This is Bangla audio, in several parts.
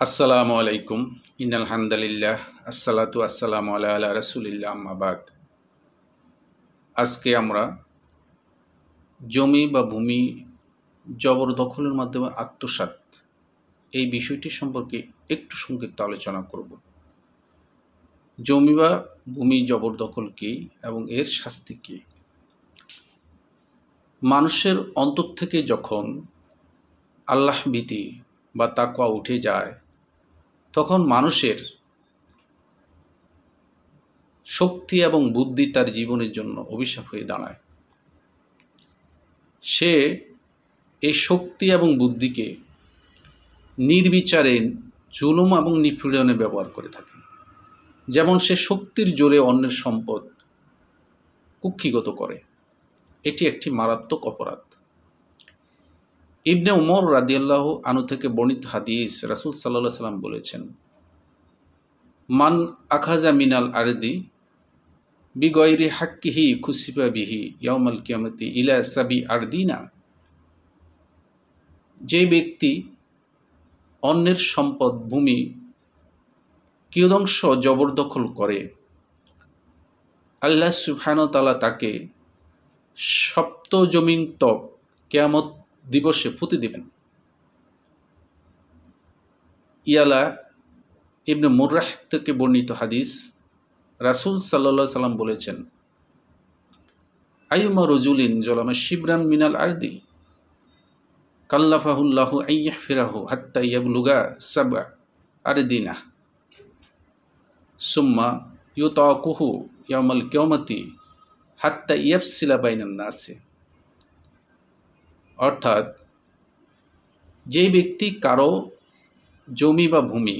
আসসালামু আলাইকুম। ইন্নাল হামদালিল্লাহ আসসালাতু আসসালামু আলা রাসূলিল্লাহ আম্মা বাদ। আজকে আমরা জমি বা ভূমি জবরদখলের মাধ্যমে আত্মসাৎ এই বিষয়টি সম্পর্কে একটু সংক্ষিপ্ত আলোচনা করব। জমি বা ভূমি জবরদখল কী এবং এর শাস্তি কী? মানুষের অন্তর থেকে যখন আল্লাহ ভীতি বা তাকওয়া উঠে যায়, তখন মানুষের শক্তি এবং বুদ্ধি তার জীবনের জন্য অভিশাপ হয়ে দাঁড়ায়। সে এই শক্তি এবং বুদ্ধিকে নির্বিচারে জুলুম এবং নিপীড়নে ব্যবহার করে থাকে। যেমন সে শক্তির জোরে অন্যের সম্পদ কুক্ষিগত করে। এটি একটি মারাত্মক অপরাধ। ইবনে উমর রাদিয়াল্লাহু আনহু থেকে বর্ণিত হাদিস, রাসূল সাল্লাল্লাহু আলাইহি ওয়াসাল্লাম বলেছেন, মান আখাযা মিনাল আরদি বিগয়রি হাক্কিহি খুসিফা বিহি ইয়াউমাল কিয়ামতি ইলা সাবি আরদিনা। যে ব্যক্তি অন্যের সম্পদ ভূমি কিয়দংশ জবরদখল করে, আল্লাহ সুবহানাহু ওয়া তাআলা তাকে সপ্ত জমিন তক কিয়ামত দিবসে পুঁতে দিবেন। ইয়ালা ইবনে মুররাহ থেকে বর্ণিত হাদিস, রাসূল সাল্লাল্লাহু আলাইহি ওয়াসাল্লাম বলেছেন, আইয়ুমা রাজুলিন যালামা শিবরান মিনাল আরদি কাল্লাফাহুল্লাহু আইয়াহফিরাহু হাত্তা ইয়াবলুগা সাবআ আরদিনা সুম্মা ইউতাকুহু ইয়াউমাল কিয়ামতি হাত্তা ইয়াফসিলা বাইনান নাসি। অর্থাৎ, যে ব্যক্তি কারো জমি বা ভূমি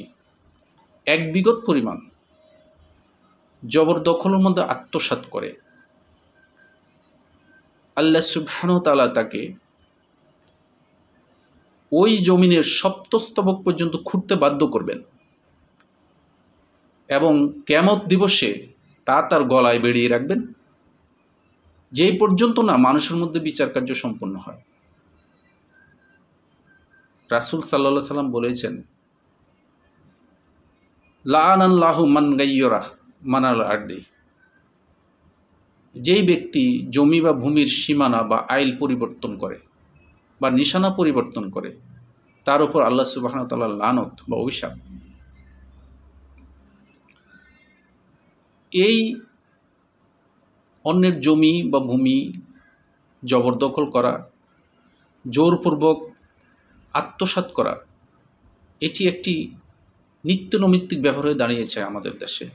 এক বিঘত পরিমাণ জবরদখলের মধ্যে আত্মসাৎ করে, আল্লাহ সুবহানাহু ওয়া তাআলা তাকে ওই জমিনের সপ্তস্তবক পর্যন্ত খুঁড়তে বাধ্য করবেন এবং কিয়ামত দিবসে তা তার গলায় বেড়িয়ে রাখবেন, যেই পর্যন্ত না মানুষের মধ্যে বিচার কার্য সম্পন্ন হয়। রাসূল সাল্লাল্লাহু আলাইহি ওয়াসাল্লাম বলেছেন, লাআনাল্লাহু মান গায়্যারা মানাল আরদি। যেই ব্যক্তি জমি বা ভূমির সীমানা বা আইল পরিবর্তন করে বা নিশানা পরিবর্তন করে, তার উপর আল্লাহ সুবহানাহু ওয়া তাআলার লানত বা অভিশাপ। এই অন্যের জমি বা ভূমি জবরদখল করা, জোরপূর্বক আত্মসাৎ করা, এটি একটি নিত্যনৈমিত্তিক ব্যাপার হয়ে দাঁড়িয়েছে আমাদের দেশে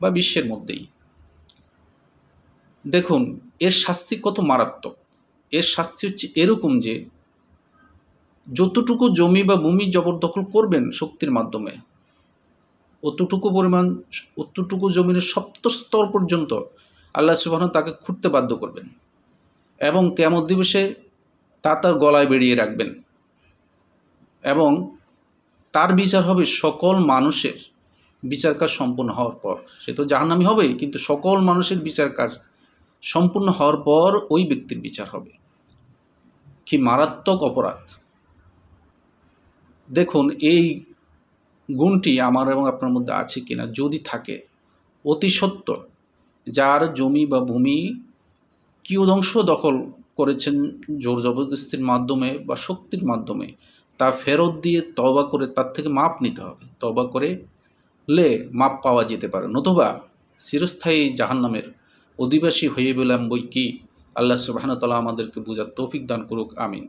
বা বিশ্বের মধ্যেই। দেখুন, এর শাস্তি কত মারাত্মক। এর শাস্তি হচ্ছে এরকম যে, যতটুকু জমি বা ভূমি জবরদখল করবেন শক্তির মাধ্যমে, অতটুকু জমির সপ্ত স্তর পর্যন্ত আল্লাহ সুবহানাহু তাকে খুঁড়তে বাধ্য করবেন এবং কিয়ামত দিবসে তা তার গলায় বেড়িয়ে রাখবেন এবং তার বিচার হবে সকল মানুষের বিচার কাজ সম্পূর্ণ হওয়ার পর। সে তো জাহান্নামী হবেই, কিন্তু সকল মানুষের বিচার কাজ সম্পূর্ণ হওয়ার পর ওই ব্যক্তির বিচার হবে। কি মারাত্মক অপরাধ! দেখুন, এই গুণটি আমার এবং আপনার মধ্যে আছে কিনা। যদি থাকে, অতি সত্বর যার জমি বা ভূমি কিয়দংশ দখল করেছেন জোর জবরদস্তির মাধ্যমে বা শক্তির মাধ্যমে, তা ফেরত দিয়ে তওবা করে তার থেকে মাপ নিতে হবে। তওবা করে মাপ পাওয়া যেতে পারে, নতুবা চিরস্থায়ী জাহান্নামের অধিবাসী হয়ে গেলাম বই কি। আল্লাহ সুবহানাহু ওয়া তাআলা আমাদেরকে বুঝার তৌফিক দান করুক, আমিন।